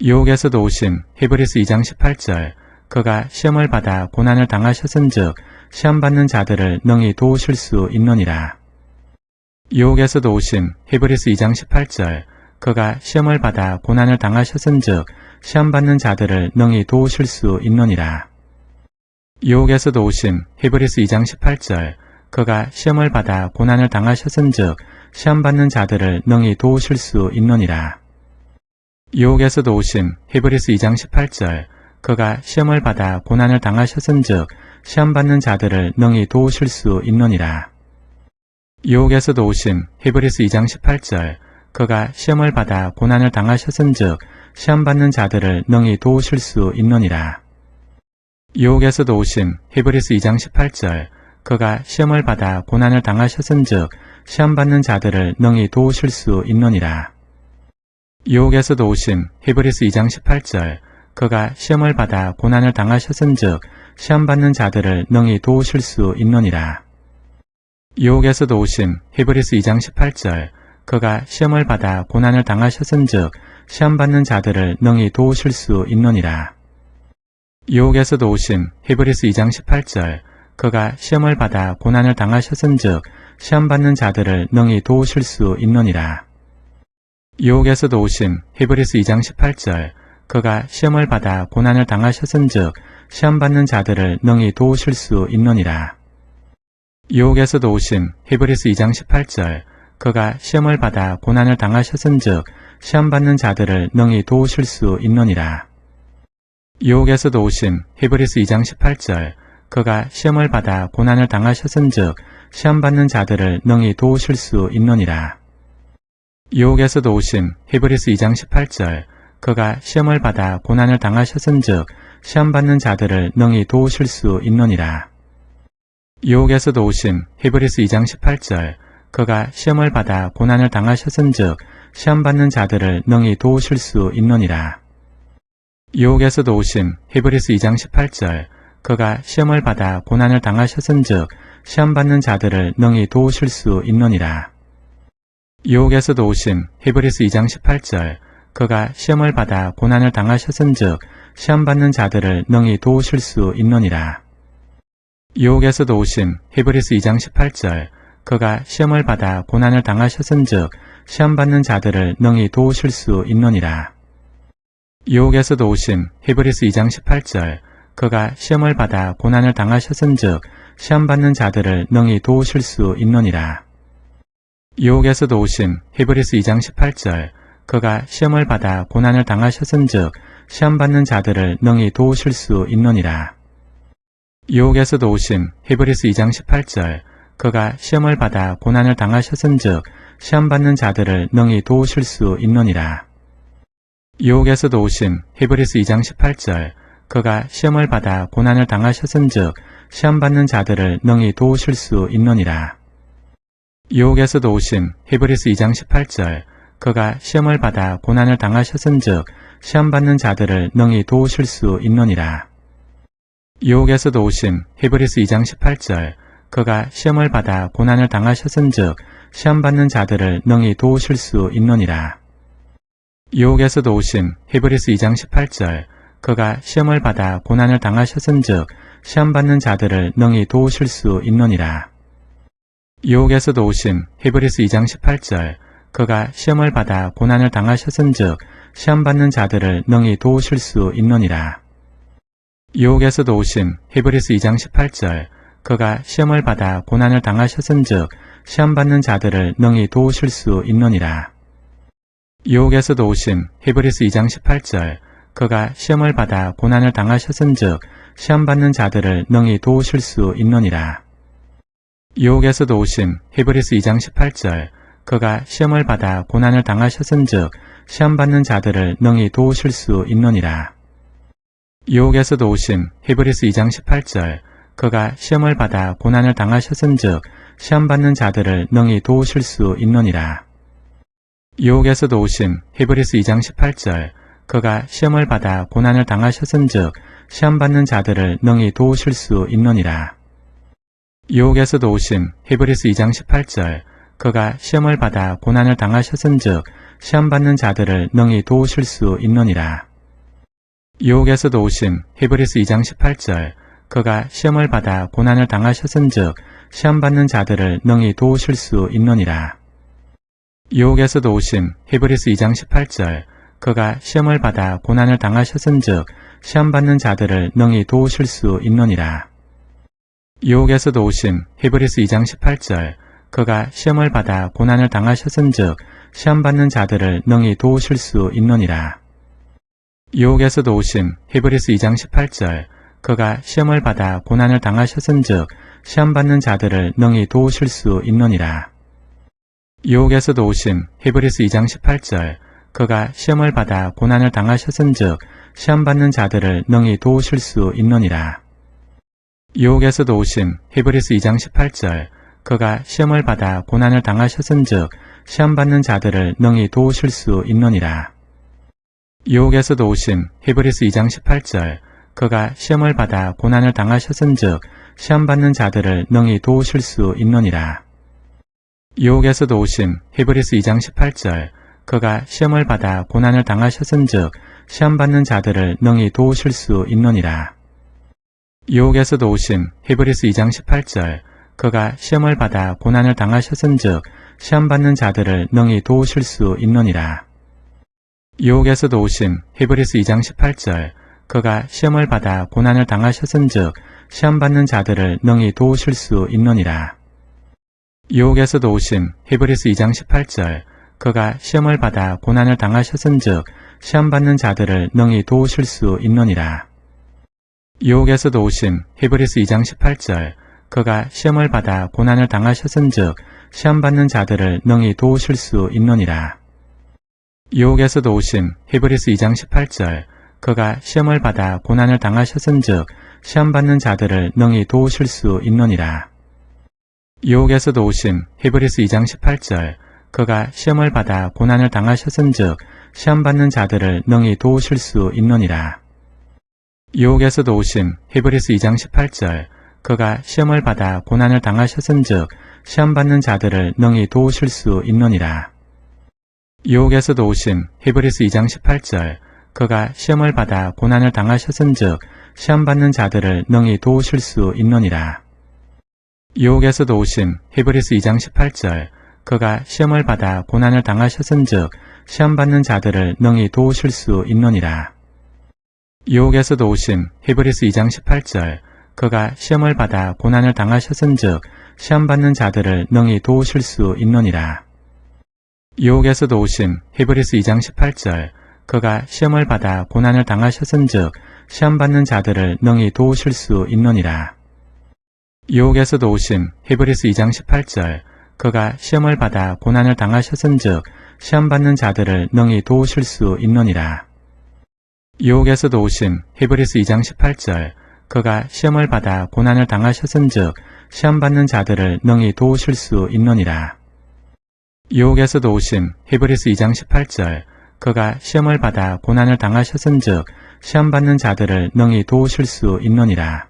유혹에서도 오심 히브리스 2장 18절 그가 시험을 받아 고난을 당하셨은즉 시험 받는 자들을 능히 도우실 수 있느니라. 유혹에서도 오심 히브리스 2장 18절 그가 시험을 받아 고난을 당하셨은즉 시험 받는 자들을 능히 도우실 수 있느니라. 유혹에서도 오심 히브리스 2장 18절 그가 시험을 받아 고난을 당하셨은즉 시험 받는 자들을 능히 도우실 수 있느니라. 유혹에서도 오심 히브리스 2장 18절 그가 시험을 받아 고난을 당하셨은즉 시험 받는 자들을 능히 도우실 수 있느니라. 유혹에서도 오심 히브리스 2장 18절 그가 시험을 받아 고난을 당하셨은즉 시험 받는 자들을 능히 도우실 수 있느니라. 유혹에서도 오심 히브리스 2장 18절 그가 시험을 받아 고난을 당하셨은즉 시험 받는 자들을 능히 도우실 수 있느니라. 유혹에서도 오심 히브리스 2장 18절 그가 시험을 받아 고난을 당하셨은즉 시험 받는 자들을 능히 도우실 수 있느니라. 유혹에서도 오심 히브리스 2장 18절 그가 시험을 받아 고난을 당하셨은즉 시험 받는 자들을 능히 도우실 수 있느니라. 유혹에서도 오심 히브리스 2장 18절 그가 시험을 받아 고난을 당하셨은즉 시험 받는 자들을 능히 도우실 수 있느니라. 유혹에서도 오심 히브리스 2장 18절 그가 시험을 받아 고난을 당하셨은즉 시험 받는 자들을 능히 도우실 수 있느니라. 유혹에서도 오심 히브리스 2장 18절 그가 시험을 받아 고난을 당하셨은즉 시험 받는 자들을 능히 도우실 수 있느니라. 유혹에서도 오심 히브리스 2장 18절 그가 시험을 받아 고난을 당하셨은즉 시험 받는 자들을 능히 도우실 수 있느니라. 유혹에서도 오심 히브리스 2장 18절 그가 시험을 받아 고난을 당하셨은즉 시험 받는 자들을 능히 도우실 수 있느니라. 유혹에서도 오심 히브리스 2장 18절 그가 시험을 받아 고난을 당하셨은즉 시험 받는 자들을 능히 도우실 수 있느니라. 유혹에서도 오심 히브리스 2장 18절 그가 시험을 받아 고난을 당하셨은즉 시험 받는 자들을 능히 도우실 수 있느니라. 유혹에서도 오심 히브리스 2장 18절 그가 시험을 받아 고난을 당하셨은즉 시험 받는 자들을 능히 도우실 수 있느니라. 유혹에서도 오심 히브리스 2장 18절 그가 시험을 받아 고난을 당하셨은즉 시험 받는 자들을 능히 도우실 수 있느니라. 유혹에서도 오심 히브리스 2장 18절 그가 시험을 받아 고난을 당하셨은즉 시험 받는 자들을 능히 도우실 수 있느니라. 유혹에서도 오심 히브리스 2장 18절 그가 시험을 받아 고난을 당하셨은즉 시험 받는 자들을 능히 도우실 수 있느니라. 유혹에서도 오심 히브리스 2장 18절 그가 시험을 받아 고난을 당하셨은즉 시험 받는 자들을 능히 도우실 수 있느니라. 유혹에서도 오심 히브리스 2장 18절 그가 시험을 받아 고난을 당하셨은즉 시험 받는 자들을 능히 도우실 수 있느니라. 유혹에서도 오심 히브리스 2장 18절 그가 시험을 받아 고난을 당하셨은즉 시험 받는 자들을 능히 도우실 수 있느니라. 유혹에서도 오심 히브리스 2장 18절 그가 시험을 받아 고난을 당하셨은즉 시험 받는 자들을 능히 도우실 수 있느니라. 유혹에서도 오심 히브리스 2장 18절 그가 시험을 받아 고난을 당하셨은즉 시험 받는 자들을 능히 도우실 수 있느니라. 유혹에서도 오심 히브리스 2장 18절 그가 시험을 받아 고난을 당하셨은즉 시험 받는 자들을 능히 도우실 수 있느니라. 유혹에서도 오심 히브리스 2장 18절 그가 시험을 받아 고난을 당하셨은즉 시험 받는 자들을 능히 도우실 수 있느니라. 유혹에서도 오심 히브리스 2장 18절 그가 시험을 받아 고난을 당하셨은즉 시험 받는 자들을 능히 도우실 수 있느니라. 유혹에서도 오심 히브리스 2장 18절 그가 시험을 받아 고난을 당하셨은즉 시험 받는 자들을 능히 도우실 수 있느니라. 유혹에서도 오심 히브리스 2장 18절 그가 시험을 받아 고난을 당하셨은즉 시험 받는 자들을 능히 도우실 수 있느니라. 유혹에서도 오심 히브리스 2장 18절 그가 시험을 받아 고난을 당하셨은즉 시험 받는 자들을 능히 도우실 수 있느니라. 유혹에서도 오심 히브리스 2장 18절 그가 시험을 받아 고난을 당하셨은즉 시험 받는 자들을 능히 도우실 수 있느니라. 유혹에서도 오심 히브리스 2장 18절 그가 시험을 받아 고난을 당하셨은즉 시험 받는 자들을 능히 도우실 수 있느니라. 유혹에서도 오심 히브리스 2장 18절 그가 시험을 받아 고난을 당하셨은즉 시험 받는 자들을 능히 도우실 수 있느니라. 유혹에서도 오심 히브리스 2장 18절 그가 시험을 받아 고난을 당하셨은즉 시험 받는 자들을 능히 도우실 수 있느니라. 유혹에서도 오심 히브리스 2장 18절 그가 시험을 받아 고난을 당하셨은즉 시험 받는 자들을 능히 도우실 수 있느니라. 유혹에서도 오심 히브리스 2장 18절 그가 시험을 받아 고난을 당하셨은즉 시험 받는 자들을 능히 도우실 수 있느니라. 유혹에서도 오심 히브리스 2장 18절 그가 시험을 받아 고난을 당하셨은즉 시험 받는 자들을 능히 도우실 수 있느니라. 유혹에서도 오심 히브리스 2장 18절 그가 시험을 받아 고난을 당하셨은즉 시험 받는 자들을 능히 도우실 수 있느니라. 유혹에서도 오심 히브리스 2장 18절 그가 시험을 받아 고난을 당하셨은즉 시험 받는 자들을 능히 도우실 수 있느니라. 유혹에서도 오심 히브리스 2장 18절 그가 시험을 받아 고난을 당하셨은즉 시험 받는 자들을 능히 도우실 수 있느니라. 유혹에서도 오심 히브리스 2장 18절 그가 시험을 받아 고난을 당하셨은즉 시험 받는 자들을 능히 도우실 수 있느니라. 유혹에서도 오심 히브리스 2장 18절 그가 시험을 받아 고난을 당하셨은즉 시험 받는 자들을 능히 도우실 수 있느니라. 유혹에서도 오심 히브리스 2장 18절 그가 시험을 받아 고난을 당하셨은즉 시험 받는 자들을 능히 도우실 수 있느니라. 유혹에서도 오심 히브리스 2장 18절 그가 시험을 받아 고난을 당하셨은즉 시험 받는 자들을 능히 도우실 수 있느니라. 유혹에서도 오심 히브리스 2장 18절 그가 시험을 받아 고난을 당하셨은즉 시험 받는 자들을 능히 도우실 수 있느니라. 유혹에서도 오심 히브리스 2장 18절 그가 시험을 받아 고난을 당하셨은즉 시험 받는 자들을 능히 도우실 수 있느니라. 유혹에서도 오심 히브리스 2장 18절 그가 시험을 받아 고난을 당하셨은즉 시험 받는 자들을 능히 도우실 수 있느니라. 유혹에서도 오심 히브리스 2장 18절 그가 시험을 받아 고난을 당하셨은즉 시험 받는 자들을 능히 도우실 수 있느니라. 유혹에서도 오심 히브리스 2장 18절 그가 시험을 받아 고난을 당하셨은즉 시험 받는 자들을 능히 도우실 수 있느니라. 유혹에서도 오심 히브리스 2장 18절 그가 시험을 받아 고난을 당하셨은즉 시험 받는 자들을 능히 도우실 수 있느니라. 유혹에서도 오심 히브리스 2장 18절 그가 시험을 받아 고난을 당하셨은즉 시험 받는 자들을 능히 도우실 수 있느니라. 유혹에서도 오심 히브리스 2장 18절 그가 시험을 받아 고난을 당하셨은즉 시험 받는 자들을 능히 도우실 수 있느니라. 유혹에서도 오심 히브리스 2장 18절 그가 시험을 받아 고난을 당하셨은즉 시험 받는 자들을 능히 도우실 수 있느니라.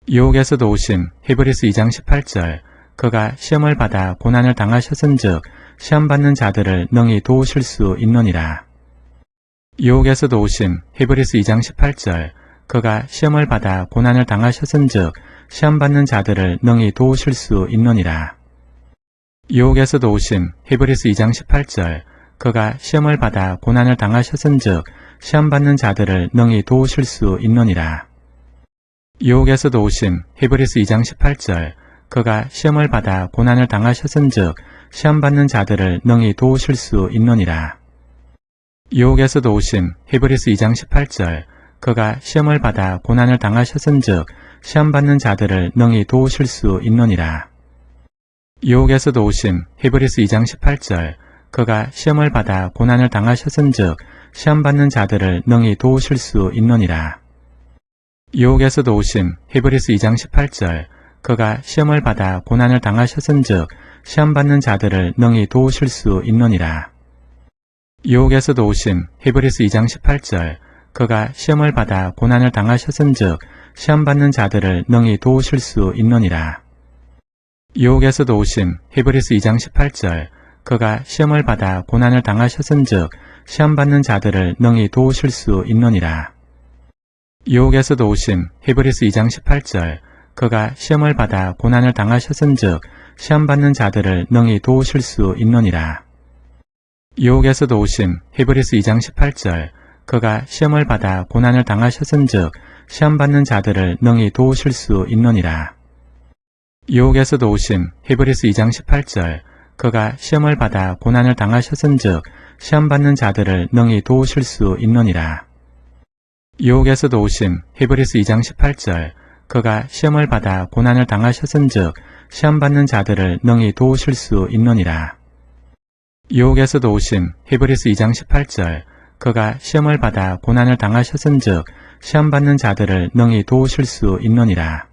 유혹에서도 오심 히브리스 2장 18절 그가 시험을 받아 고난을 당하셨은즉 시험 받는 자들을 능히 도우실 수 있느니라. 유혹에서도 오심 히브리스 2장 18절 그가 시험을 받아 고난을 당하셨은즉 시험 받는 자들을 능히 도우실 수 있느니라. 유혹에서도 오심 히브리스 2장 18절 그가 시험을 받아 고난을 당하셨은즉 시험 받는 자들을 능히 도우실 수 있느니라. 유혹에서도 오심 히브리스 2장 18절 그가 시험을 받아 고난을 당하셨은즉 시험 받는 자들을 능히 도우실 수 있느니라. 유혹에서도 오심 히브리스 2장 18절 그가 시험을 받아 고난을 당하셨은즉 시험 받는 자들을 능히 도우실 수 있느니라. 유혹에서도 오심 히브리스 2장 18절 그가 시험을 받아 고난을 당하셨은즉 시험 받는 자들을 능히 도우실 수 있느니라. 유혹에서도 오심 히브리스 2장 18절 그가 시험을 받아 고난을 당하셨은즉 시험 받는 자들을 능히 도우실 수 있느니라. 유혹에서도 오심 히브리스 2장 18절 그가 시험을 받아 고난을 당하셨은즉 시험 받는 자들을 능히 도우실 수 있느니라. 유혹에서도 오심 히브리스 2장 18절 그가 시험을 받아 고난을 당하셨은즉 시험 받는 자들을 능히 도우실 수 있느니라. 유혹에서도 오심 히브리스 2장 18절 그가 시험을 받아 고난을 당하셨은즉 시험 받는 자들을 능히 도우실 수 있느니라. 유혹에서도 오심 히브리스 2장 18절 그가 시험을 받아 고난을 당하셨은즉 시험 받는 자들을 능히 도우실 수 있느니라. 유혹에서도 오심 히브리스 2장 18절 그가 시험을 받아 고난을 당하셨은즉 시험 받는 자들을 능히 도우실 수 있느니라. 유혹에서도 오심 히브리스 2장 18절 그가 시험을 받아 고난을 당하셨은즉 시험 받는 자들을 능히 도우실 수 있느니라. 유혹에서도 오심 히브리스 2장 18절 그가 시험을 받아 고난을 당하셨은즉 시험 받는 자들을 능히 도우실 수 있느니라.